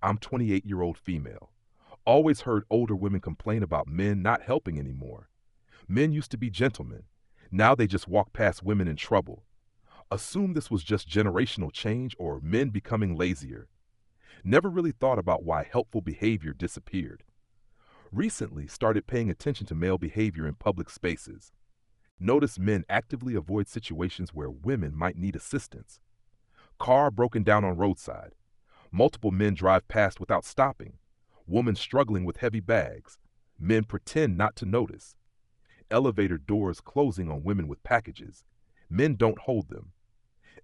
I'm 28-year-old female. Always heard older women complain about men not helping anymore. Men used to be gentlemen. Now they just walk past women in trouble. Assume this was just generational change or men becoming lazier. Never really thought about why helpful behavior disappeared. Recently started paying attention to male behavior in public spaces. Notice men actively avoid situations where women might need assistance. Car broken down on roadside. Multiple men drive past without stopping. Woman struggling with heavy bags. Men pretend not to notice. Elevator doors closing on women with packages. Men don't hold them.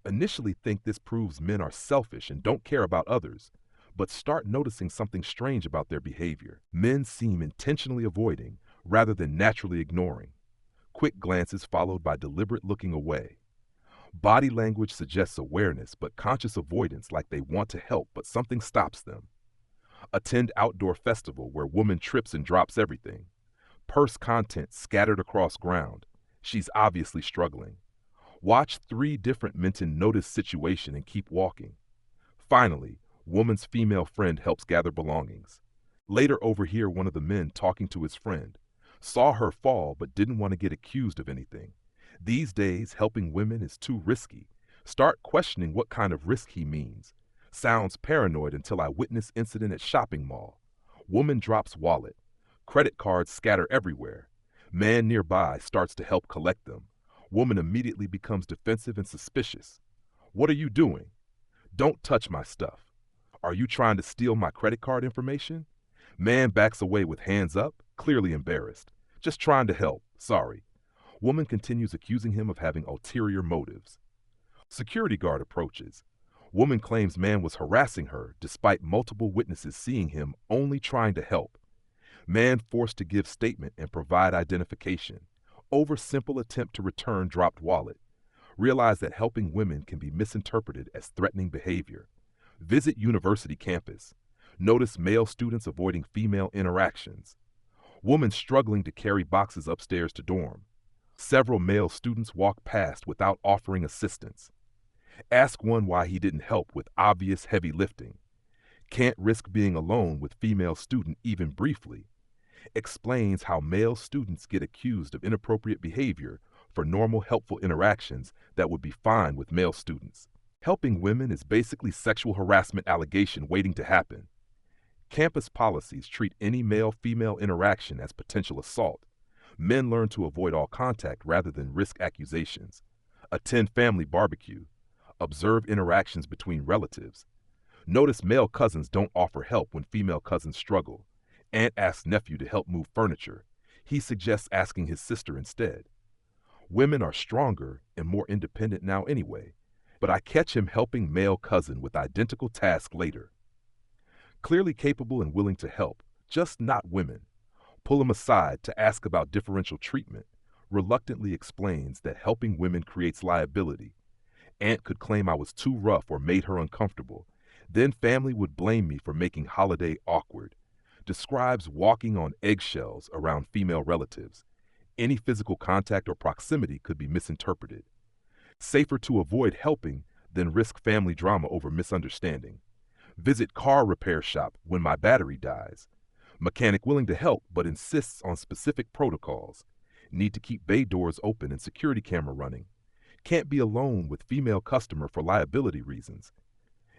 Initially think this proves men are selfish and don't care about others, but start noticing something strange about their behavior. Men seem intentionally avoiding rather than naturally ignoring. Quick glances followed by deliberate looking away. Body language suggests awareness but conscious avoidance, like they want to help but something stops them. Attend outdoor festival where woman trips and drops everything. Purse contents scattered across ground. She's obviously struggling. Watch 3 different men notice situation and keep walking. Finally, woman's female friend helps gather belongings. Later overhear one of the men talking to his friend. Saw her fall but didn't want to get accused of anything. These days, helping women is too risky. Start questioning what kind of risk he means. Sounds paranoid until I witness incident at shopping mall. Woman drops wallet. Credit cards scatter everywhere. Man nearby starts to help collect them. Woman immediately becomes defensive and suspicious. What are you doing? Don't touch my stuff. Are you trying to steal my credit card information? Man backs away with hands up, clearly embarrassed. Just trying to help, sorry. Woman continues accusing him of having ulterior motives. Security guard approaches. Woman claims man was harassing her despite multiple witnesses seeing him only trying to help. Man forced to give statement and provide identification. Over simple attempt to return dropped wallet. Realize that helping women can be misinterpreted as threatening behavior. Visit university campus. Notice male students avoiding female interactions. Woman struggling to carry boxes upstairs to dorm. Several male students walk past without offering assistance. Ask one why he didn't help with obvious heavy lifting. Can't risk being alone with female student even briefly. Explains how male students get accused of inappropriate behavior for normal helpful interactions that would be fine with male students. Helping women is basically sexual harassment allegation waiting to happen. Campus policies treat any male-female interaction as potential assault. Men learn to avoid all contact rather than risk accusations. Attend family barbecue. Observe interactions between relatives. Notice male cousins don't offer help when female cousins struggle. Aunt asks nephew to help move furniture. He suggests asking his sister instead. Women are stronger and more independent now anyway, but I catch him helping male cousin with identical task later. Clearly capable and willing to help, just not women. Pull him aside to ask about differential treatment. Reluctantly explains that helping women creates liability. Aunt could claim I was too rough or made her uncomfortable. Then family would blame me for making holiday awkward. Describes walking on eggshells around female relatives. Any physical contact or proximity could be misinterpreted. Safer to avoid helping than risk family drama over misunderstanding. Visit car repair shop when my battery dies. Mechanic willing to help but insists on specific protocols. Need to keep bay doors open and security camera running. Can't be alone with female customer for liability reasons.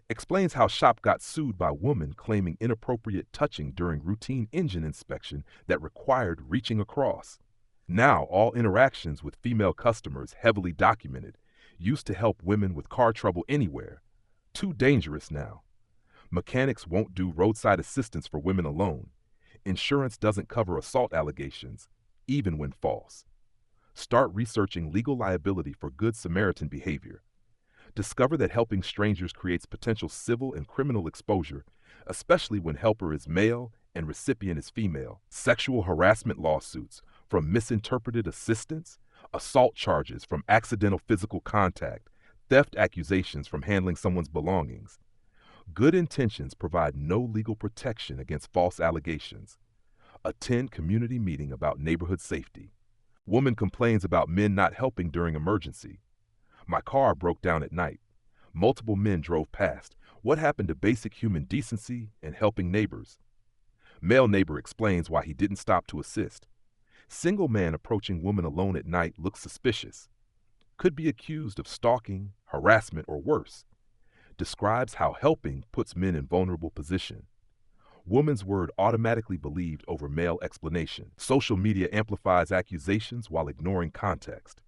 Explains how shop got sued by woman claiming inappropriate touching during routine engine inspection that required reaching across. Now all interactions with female customers heavily documented. Used to help women with car trouble anywhere. Too dangerous now. Mechanics won't do roadside assistance for women alone. Insurance doesn't cover assault allegations, even when false. Start researching legal liability for Good Samaritan behavior. Discover that helping strangers creates potential civil and criminal exposure, especially when helper is male and recipient is female. Sexual harassment lawsuits from misinterpreted assistance, assault charges from accidental physical contact, theft accusations from handling someone's belongings. Good intentions provide no legal protection against false allegations. Attend community meeting about neighborhood safety. Woman complains about men not helping during emergency. My car broke down at night. Multiple men drove past. What happened to basic human decency and helping neighbors? Male neighbor explains why he didn't stop to assist. Single man approaching woman alone at night looks suspicious. Could be accused of stalking, harassment, or worse. Describes how helping puts men in vulnerable position. Woman's word automatically believed over male explanation. Social media amplifies accusations while ignoring context.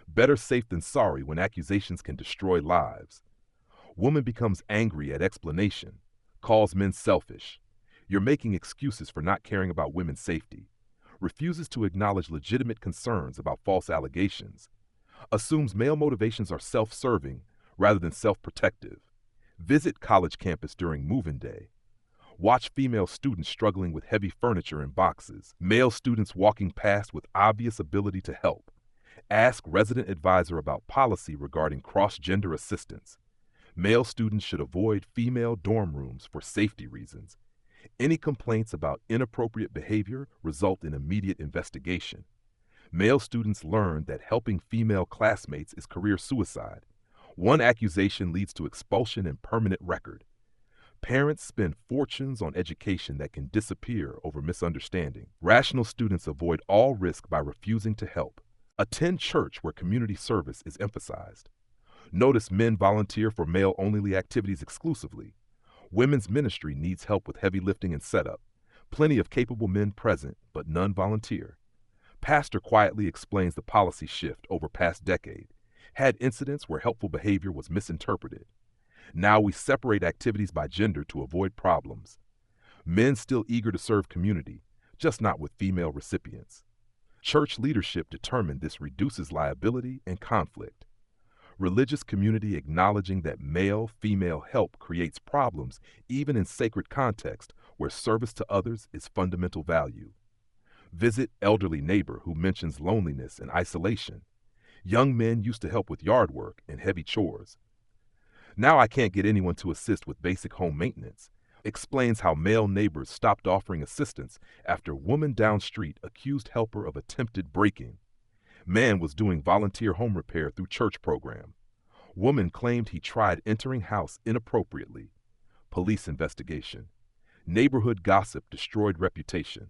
Better safe than sorry when accusations can destroy lives. Woman becomes angry at explanation. Calls men selfish. You're making excuses for not caring about women's safety. Refuses to acknowledge legitimate concerns about false allegations. Assumes male motivations are self-serving rather than self-protective. Visit college campus during move-in day. Watch female students struggling with heavy furniture and boxes. Male students walking past with obvious ability to help. Ask resident advisor about policy regarding cross-gender assistance. Male students should avoid female dorm rooms for safety reasons. Any complaints about inappropriate behavior result in immediate investigation. Male students learn that helping female classmates is career suicide. One accusation leads to expulsion and permanent record. Parents spend fortunes on education that can disappear over misunderstanding. Rational students avoid all risk by refusing to help. Attend church where community service is emphasized. Notice men volunteer for male-only activities exclusively. Women's ministry needs help with heavy lifting and setup. Plenty of capable men present, but none volunteer. Pastor quietly explains the policy shift over past decade. Had incidents where helpful behavior was misinterpreted. Now we separate activities by gender to avoid problems. Men still eager to serve community, just not with female recipients. Church leadership determined this reduces liability and conflict. Religious community acknowledging that male-female help creates problems even in sacred context where service to others is fundamental value. Visit elderly neighbor who mentions loneliness and isolation. Young men used to help with yard work and heavy chores. Now I can't get anyone to assist with basic home maintenance. Explains how male neighbors stopped offering assistance after woman down street accused helper of attempted breaking. Man was doing volunteer home repair through church program. Woman claimed he tried entering house inappropriately. Police investigation. Neighborhood gossip destroyed reputation.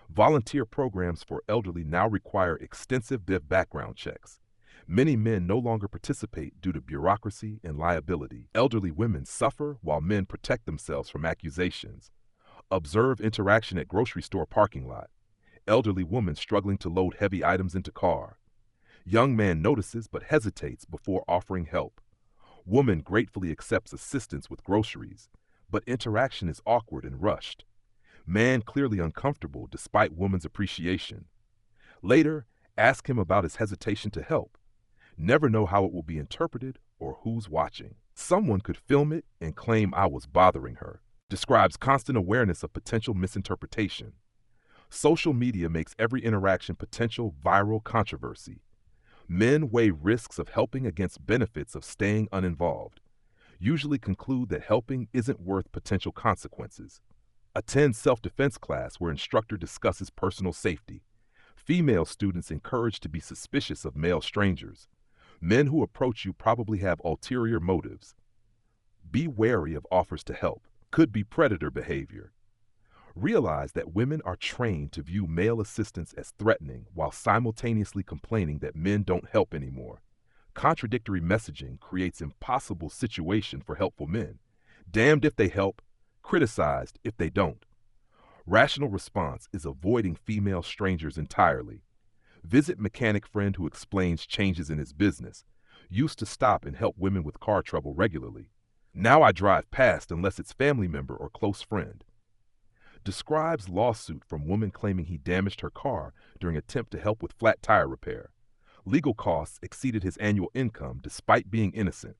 Volunteer programs for elderly now require extensive background checks. Many men no longer participate due to bureaucracy and liability. Elderly women suffer while men protect themselves from accusations. Observe interaction at grocery store parking lot. Elderly woman struggling to load heavy items into car. Young man notices but hesitates before offering help. Woman gratefully accepts assistance with groceries, but interaction is awkward and rushed. Man clearly uncomfortable despite woman's appreciation. Later, ask him about his hesitation to help. Never know how it will be interpreted or who's watching. Someone could film it and claim I was bothering her. Describes constant awareness of potential misinterpretation. Social media makes every interaction potential viral controversy. Men weigh risks of helping against benefits of staying uninvolved. Usually conclude that helping isn't worth potential consequences. Attend self-defense class where instructor discusses personal safety. Female students encouraged to be suspicious of male strangers. Men who approach you probably have ulterior motives. Be wary of offers to help. Could be predator behavior. Realize that women are trained to view male assistance as threatening while simultaneously complaining that men don't help anymore. Contradictory messaging creates impossible situation for helpful men. Damned if they help, criticized if they don't. Rational response is avoiding female strangers entirely. Visit mechanic friend who explains changes in his business. Used to stop and help women with car trouble regularly. Now I drive past unless it's family member or close friend. Describes lawsuit from woman claiming he damaged her car during attempt to help with flat tire repair. Legal costs exceeded his annual income despite being innocent.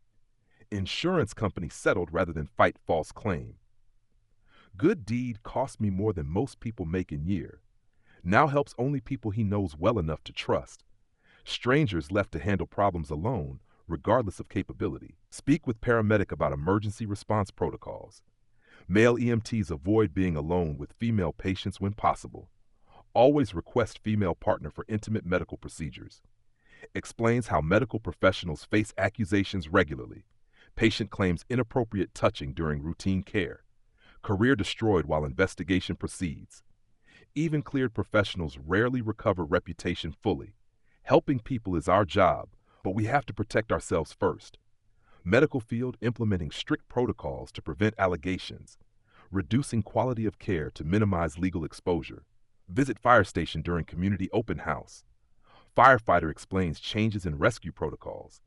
Insurance company settled rather than fight false claim. Good deed cost me more than most people make in year. Now helps only people he knows well enough to trust. Strangers left to handle problems alone, regardless of capability. Speak with paramedic about emergency response protocols. Male EMTs avoid being alone with female patients when possible. Always request female partner for intimate medical procedures. Explains how medical professionals face accusations regularly. Patient claims inappropriate touching during routine care. Career destroyed while investigation proceeds. Even cleared professionals rarely recover reputation fully. Helping people is our job, but we have to protect ourselves first. Medical field implementing strict protocols to prevent allegations. Reducing quality of care to minimize legal exposure. Visit fire station during community open house. Firefighter explains changes in rescue protocols.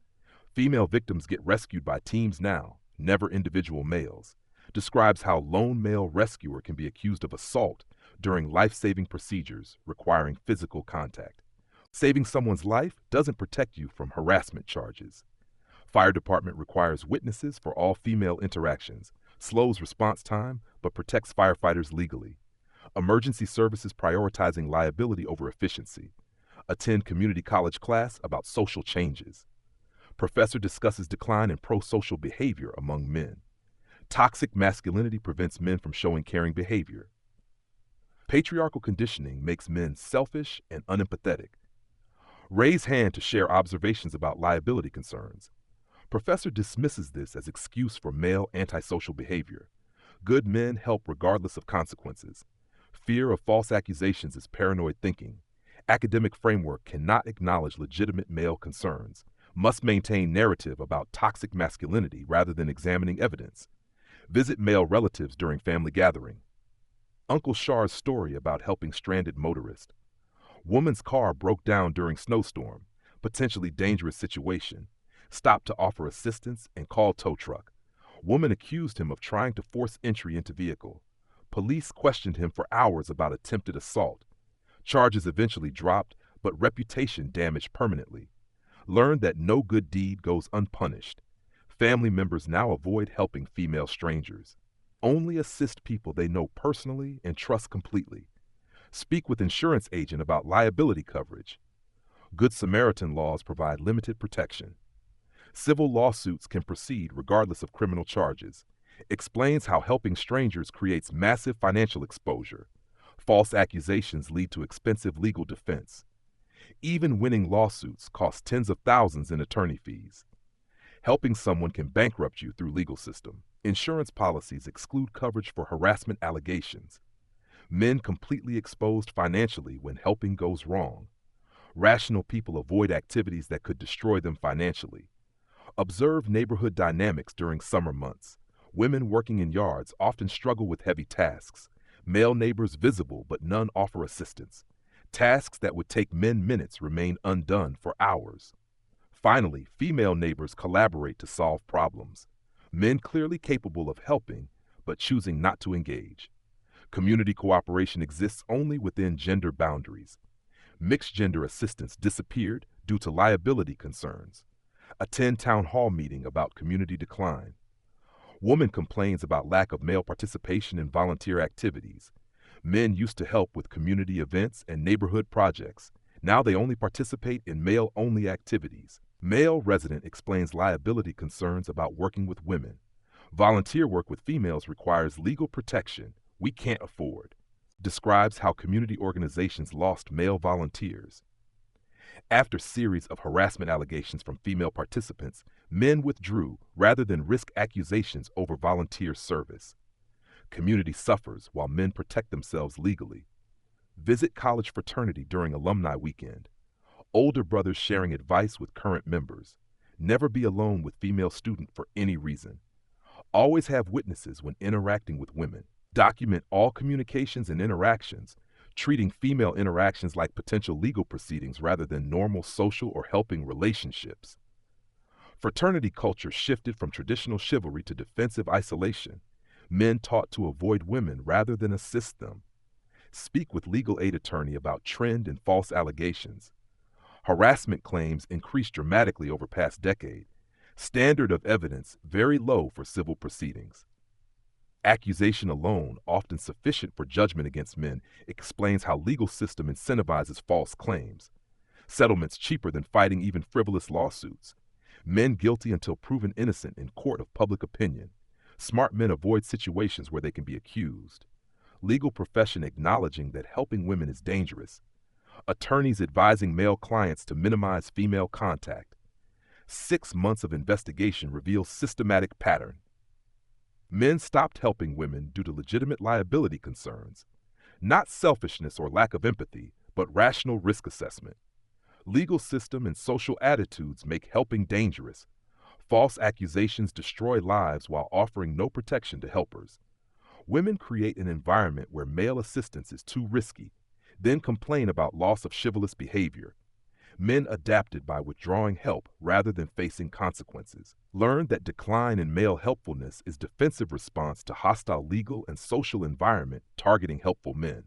Female victims get rescued by teams now, never individual males. Describes how lone male rescuer can be accused of assault during life-saving procedures requiring physical contact. Saving someone's life doesn't protect you from harassment charges. Fire department requires witnesses for all female interactions, slows response time, but protects firefighters legally. Emergency services prioritizing liability over efficiency. Attend community college class about social changes. Professor discusses decline in pro-social behavior among men. Toxic masculinity prevents men from showing caring behavior. Patriarchal conditioning makes men selfish and unempathetic. Raise hand to share observations about liability concerns. Professor dismisses this as excuse for male antisocial behavior. Good men help regardless of consequences. Fear of false accusations is paranoid thinking. Academic framework cannot acknowledge legitimate male concerns. Must maintain narrative about toxic masculinity rather than examining evidence. Visit male relatives during family gathering. Uncle Char's story about helping stranded motorist. Woman's car broke down during snowstorm, potentially dangerous situation. Stopped to offer assistance and called tow truck. Woman accused him of trying to force entry into vehicle. Police questioned him for hours about attempted assault. Charges eventually dropped, but reputation damaged permanently. Learned that no good deed goes unpunished. Family members now avoid helping female strangers. Only assist people they know personally and trust completely. Speak with insurance agent about liability coverage. Good Samaritan laws provide limited protection. Civil lawsuits can proceed regardless of criminal charges. Explains how helping strangers creates massive financial exposure. False accusations lead to expensive legal defense. Even winning lawsuits cost tens of thousands in attorney fees. Helping someone can bankrupt you through legal system. Insurance policies exclude coverage for harassment allegations. Men completely exposed financially when helping goes wrong. Rational people avoid activities that could destroy them financially. Observe neighborhood dynamics during summer months. Women working in yards often struggle with heavy tasks. Male neighbors visible but none offer assistance. Tasks that would take men minutes remain undone for hours. Finally, female neighbors collaborate to solve problems. Men clearly capable of helping, but choosing not to engage. Community cooperation exists only within gender boundaries. Mixed gender assistance disappeared due to liability concerns. Attend town hall meeting about community decline. Woman complains about lack of male participation in volunteer activities. Men used to help with community events and neighborhood projects. Now they only participate in male-only activities. Male resident explains liability concerns about working with women. Volunteer work with females requires legal protection we can't afford. Describes how community organizations lost male volunteers. After series of harassment allegations from female participants, men withdrew rather than risk accusations over volunteer service. Community suffers while men protect themselves legally. Visit college fraternity during alumni weekend. Older brothers sharing advice with current members. Never be alone with female student for any reason. Always have witnesses when interacting with women. Document all communications and interactions, treating female interactions like potential legal proceedings rather than normal social or helping relationships. Fraternity culture shifted from traditional chivalry to defensive isolation. Men taught to avoid women rather than assist them. Speak with legal aid attorney about trend and false allegations. Harassment claims increased dramatically over past decade. Standard of evidence very low for civil proceedings. Accusation alone, often sufficient for judgment against men, explains how legal system incentivizes false claims. Settlements cheaper than fighting even frivolous lawsuits. Men guilty until proven innocent in court of public opinion. Smart men avoid situations where they can be accused. Legal profession acknowledging that helping women is dangerous. Attorneys advising male clients to minimize female contact. 6 months of investigation reveals systematic pattern. Men stopped helping women due to legitimate liability concerns, not selfishness or lack of empathy, but rational risk assessment. Legal system and social attitudes make helping dangerous. False accusations destroy lives while offering no protection to helpers. Women create an environment where male assistance is too risky, then complain about loss of chivalrous behavior. Men adapted by withdrawing help rather than facing consequences. Learned that decline in male helpfulness is defensive response to hostile legal and social environment targeting helpful men.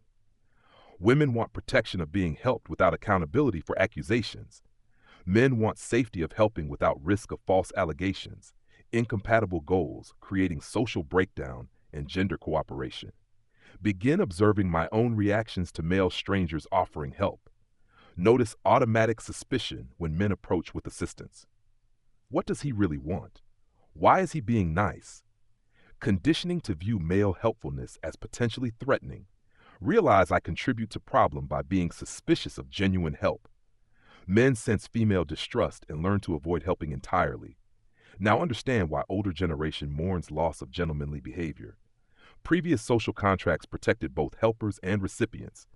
Women want protection of being helped without accountability for accusations. Men want safety of helping without risk of false allegations. Incompatible goals, creating social breakdown and gender cooperation. Begin observing my own reactions to male strangers offering help. Notice automatic suspicion when men approach with assistance. What does he really want? Why is he being nice? Conditioning to view male helpfulness as potentially threatening. Realize I contribute to problem by being suspicious of genuine help. Men sense female distrust and learn to avoid helping entirely. Now understand why older generation mourns loss of gentlemanly behavior. Previous social contracts protected both helpers and recipients.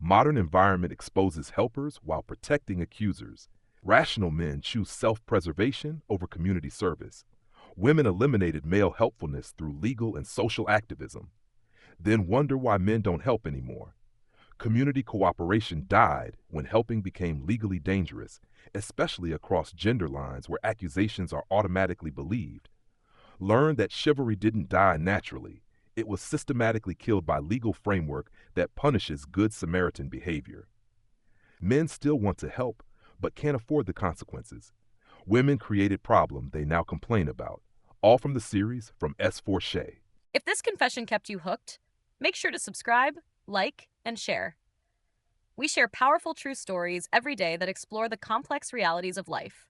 Modern environment exposes helpers while protecting accusers. Rational men choose self-preservation over community service. Women eliminated male helpfulness through legal and social activism. Then wonder why men don't help anymore. Community cooperation died when helping became legally dangerous, especially across gender lines where accusations are automatically believed. Learn that chivalry didn't die naturally. It was systematically killed by legal framework that punishes good Samaritan behavior. Men still want to help, but can't afford the consequences. Women created problem they now complain about. All from the series from S4 Shea. If this confession kept you hooked, make sure to subscribe, like, and share. We share powerful true stories every day that explore the complex realities of life.